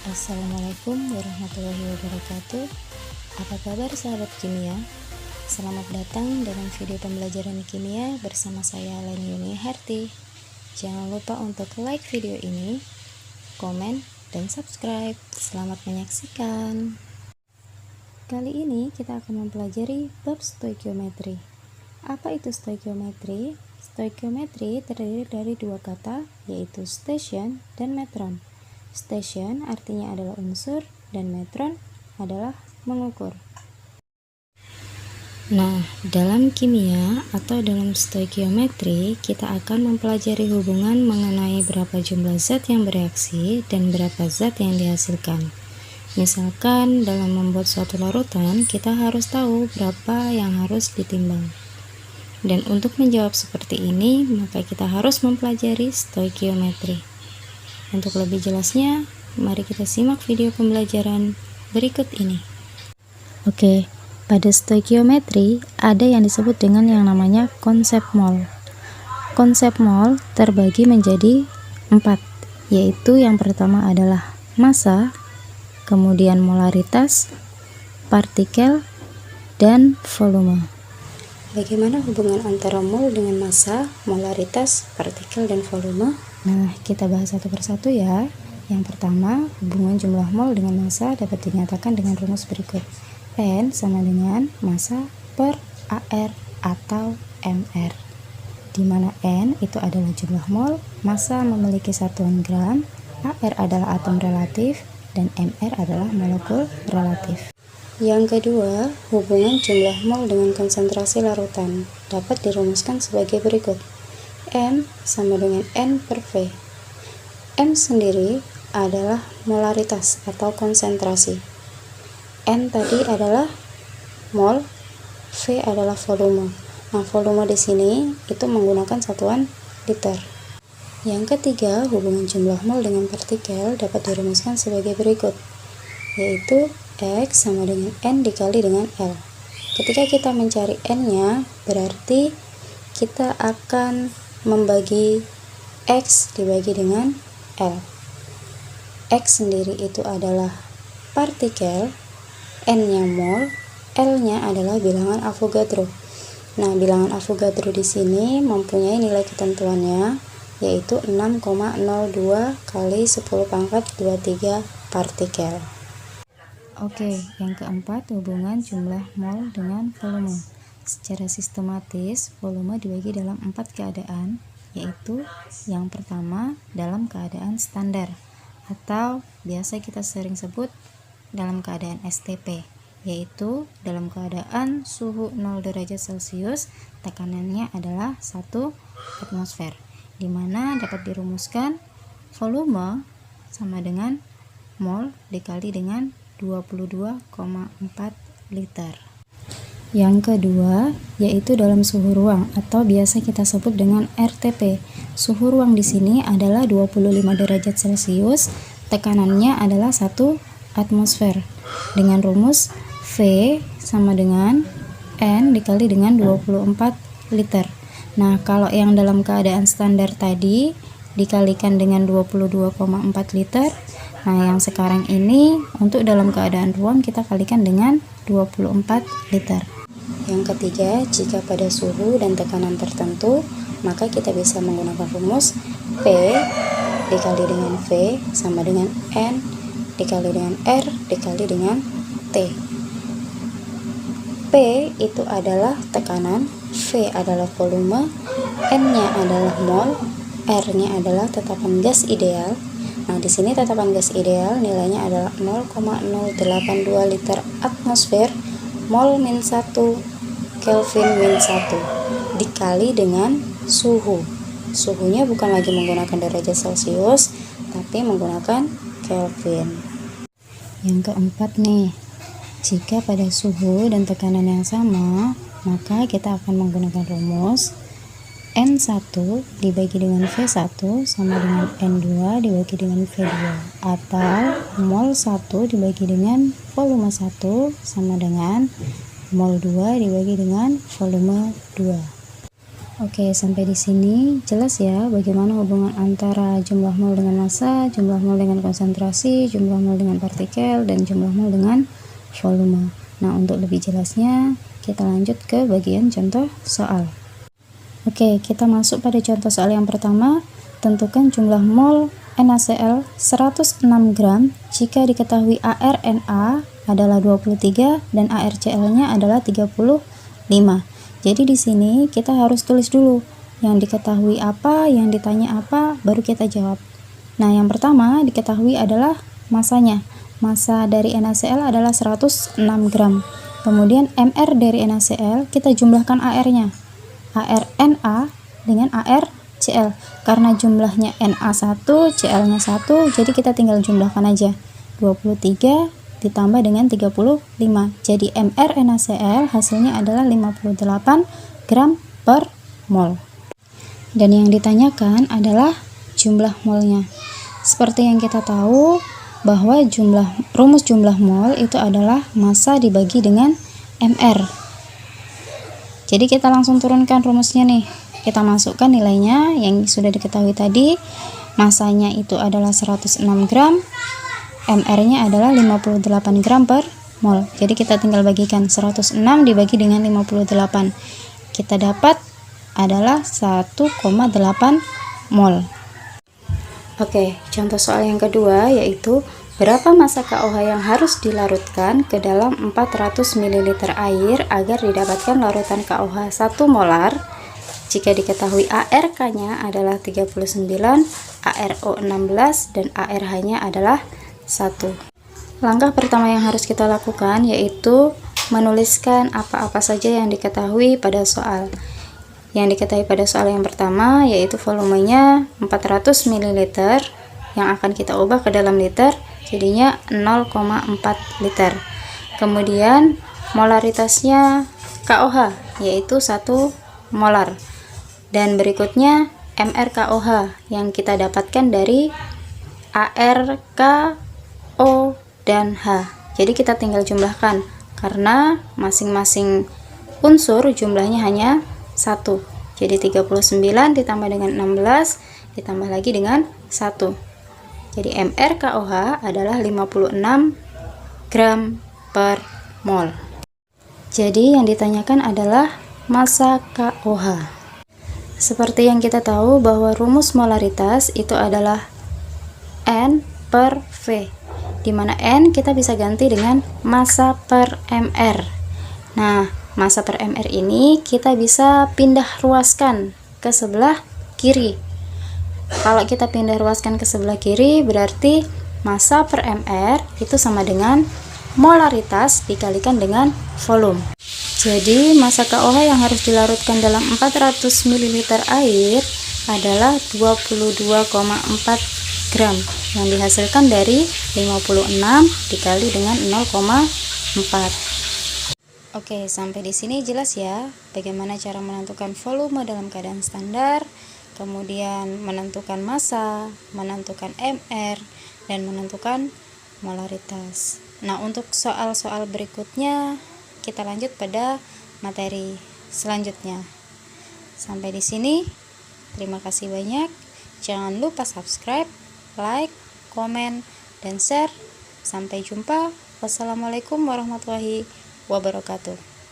Assalamualaikum warahmatullahi wabarakatuh. Apa kabar sahabat kimia? Selamat datang dalam video pembelajaran kimia bersama saya Leni Yuniharti. Jangan lupa untuk like video ini, komen, dan subscribe. Selamat menyaksikan. Kali ini kita akan mempelajari bab stoikiometri. Apa itu stoikiometri? Stoikiometri terdiri dari dua kata, yaitu station dan metron. Station artinya adalah unsur dan metron adalah mengukur. Nah, dalam kimia atau dalam stoikiometri, kita akan mempelajari hubungan mengenai berapa jumlah zat yang bereaksi dan berapa zat yang dihasilkan. Misalkan dalam membuat suatu larutan, kita harus tahu berapa yang harus ditimbang. Dan untuk menjawab seperti ini, maka kita harus mempelajari stoikiometri. Untuk lebih jelasnya, mari kita simak video pembelajaran berikut ini. Oke, pada stoikiometri ada yang disebut dengan yang namanya konsep mol. Konsep mol terbagi menjadi 4, yaitu yang pertama adalah massa, kemudian molaritas, partikel, dan volume. Bagaimana hubungan antara mol dengan massa, molaritas, partikel, dan volume? Nah, kita bahas satu persatu ya. Yang pertama, hubungan jumlah mol dengan massa dapat dinyatakan dengan rumus berikut. N sama dengan massa per AR atau MR. Di mana N itu adalah jumlah mol, massa memiliki satuan gram, AR adalah atom relatif, dan MR adalah molekul relatif. Yang kedua, hubungan jumlah mol dengan konsentrasi larutan dapat dirumuskan sebagai berikut. M sama dengan N per V. M sendiri adalah molaritas atau konsentrasi. N tadi adalah mol, V adalah volume. Nah, volume di sini itu menggunakan satuan liter. Yang ketiga, hubungan jumlah mol dengan partikel dapat dirumuskan sebagai berikut, yaitu X sama dengan N dikali dengan L. Ketika kita mencari N-nya, berarti kita akan membagi X dibagi dengan L. X sendiri itu adalah partikel, N-nya mol, L-nya adalah bilangan Avogadro. Nah, bilangan Avogadro di sini mempunyai nilai ketentuannya, yaitu 6,02 kali 10 pangkat 23 partikel. Oke, yang keempat, hubungan jumlah mol dengan volume. Secara sistematis, volume dibagi dalam 4 keadaan, yaitu yang pertama dalam keadaan standar, atau biasa kita sering sebut dalam keadaan STP, yaitu dalam keadaan suhu 0 derajat Celcius, tekanannya adalah 1 atmosfer, di mana dapat dirumuskan volume sama dengan mol dikali dengan 22,4 liter. Yang kedua, yaitu dalam suhu ruang atau biasa kita sebut dengan RTP. Suhu ruang di sini adalah 25 derajat Celcius, tekanannya adalah 1 atmosfer. Dengan rumus V sama dengan N dikali dengan 24 liter. Nah, kalau yang dalam keadaan standar tadi dikalikan dengan 22,4 liter. Nah, yang sekarang ini untuk dalam keadaan ruang kita kalikan dengan 24 liter. Yang ketiga, jika pada suhu dan tekanan tertentu, maka kita bisa menggunakan rumus P dikali dengan V sama dengan N dikali dengan R dikali dengan T. P itu adalah tekanan, V adalah volume, N-nya adalah mol, R-nya adalah tetapan gas ideal. Nah, di sini tetapan gas ideal nilainya adalah 0,082 liter atmosfer mol min 1 Kelvin min 1 dikali dengan suhu. Suhunya bukan lagi menggunakan derajat Celcius, tapi menggunakan Kelvin. Yang keempat nih, jika pada suhu dan tekanan yang sama, maka kita akan menggunakan rumus N1 dibagi dengan V1 sama dengan N2 dibagi dengan V2, atau mol 1 dibagi dengan volume 1 sama dengan mol 2 dibagi dengan volume 2. Oke, sampai di sini jelas ya bagaimana hubungan antara jumlah mol dengan massa, jumlah mol dengan konsentrasi, jumlah mol dengan partikel, dan jumlah mol dengan volume. Nah, untuk lebih jelasnya kita lanjut ke bagian contoh soal. Oke, kita masuk pada contoh soal yang pertama. Tentukan jumlah mol NaCl 106 gram jika diketahui ArNa adalah 23 dan ArCl-nya adalah 35. Jadi di sini kita harus tulis dulu yang diketahui apa, yang ditanya apa, baru kita jawab. Nah, yang pertama diketahui adalah masanya. Massa dari NaCl adalah 106 gram. Kemudian Mr dari NaCl kita jumlahkan Ar-nya. ArNa dengan ArCl. Karena jumlahnya Na1, Cl-nya 1, jadi kita tinggal jumlahkan aja. 23 ditambah dengan 35. Jadi Mr NaCl hasilnya adalah 58 gram per mol. Dan yang ditanyakan adalah jumlah molnya. Seperti yang kita tahu bahwa rumus jumlah mol itu adalah massa dibagi dengan Mr. Jadi kita langsung turunkan rumusnya nih. Kita masukkan nilainya yang sudah diketahui tadi. Massanya itu adalah 106 gram. Mr-nya adalah 58 gram per mol. Jadi kita tinggal bagikan 106 dibagi dengan 58. Kita dapat adalah 1,8 mol. Oke, contoh soal yang kedua yaitu berapa massa KOH yang harus dilarutkan ke dalam 400 ml air agar didapatkan larutan KOH 1 molar jika diketahui ARK-nya adalah 39, ARO 16, dan ARH-nya adalah 1. Langkah pertama yang harus kita lakukan yaitu menuliskan apa-apa saja yang diketahui pada soal. Yang diketahui pada soal yang pertama yaitu volumenya 400 ml yang akan kita ubah ke dalam liter, jadinya 0,4 liter. Kemudian molaritasnya KOH yaitu 1 molar. Dan berikutnya MrKOH yang kita dapatkan dari ARK, O, dan H. Jadi kita tinggal jumlahkan karena masing-masing unsur jumlahnya hanya 1. Jadi 39 ditambah dengan 16 ditambah lagi dengan 1. Jadi MrKOH adalah 56 gram per mol. Jadi yang ditanyakan adalah massa KOH. Seperti yang kita tahu bahwa rumus molaritas itu adalah N per V, di mana N kita bisa ganti dengan massa per Mr. Nah, massa per Mr ini kita bisa pindah ruaskan ke sebelah kiri. Kalau kita pindah ruaskan ke sebelah kiri, berarti massa per Mr itu sama dengan molaritas dikalikan dengan volume. Jadi massa KOH yang harus dilarutkan dalam 400 ml air adalah 22,4 gram yang dihasilkan dari 56 dikali dengan 0,4. Oke, sampai di sini jelas ya bagaimana cara menentukan volume dalam keadaan standar, kemudian menentukan massa, menentukan Mr, dan menentukan molaritas. Nah, untuk soal-soal berikutnya kita lanjut pada materi selanjutnya. Sampai di sini. Terima kasih banyak. Jangan lupa subscribe, like, komen, dan share. Sampai jumpa. Wassalamualaikum warahmatullahi wabarakatuh.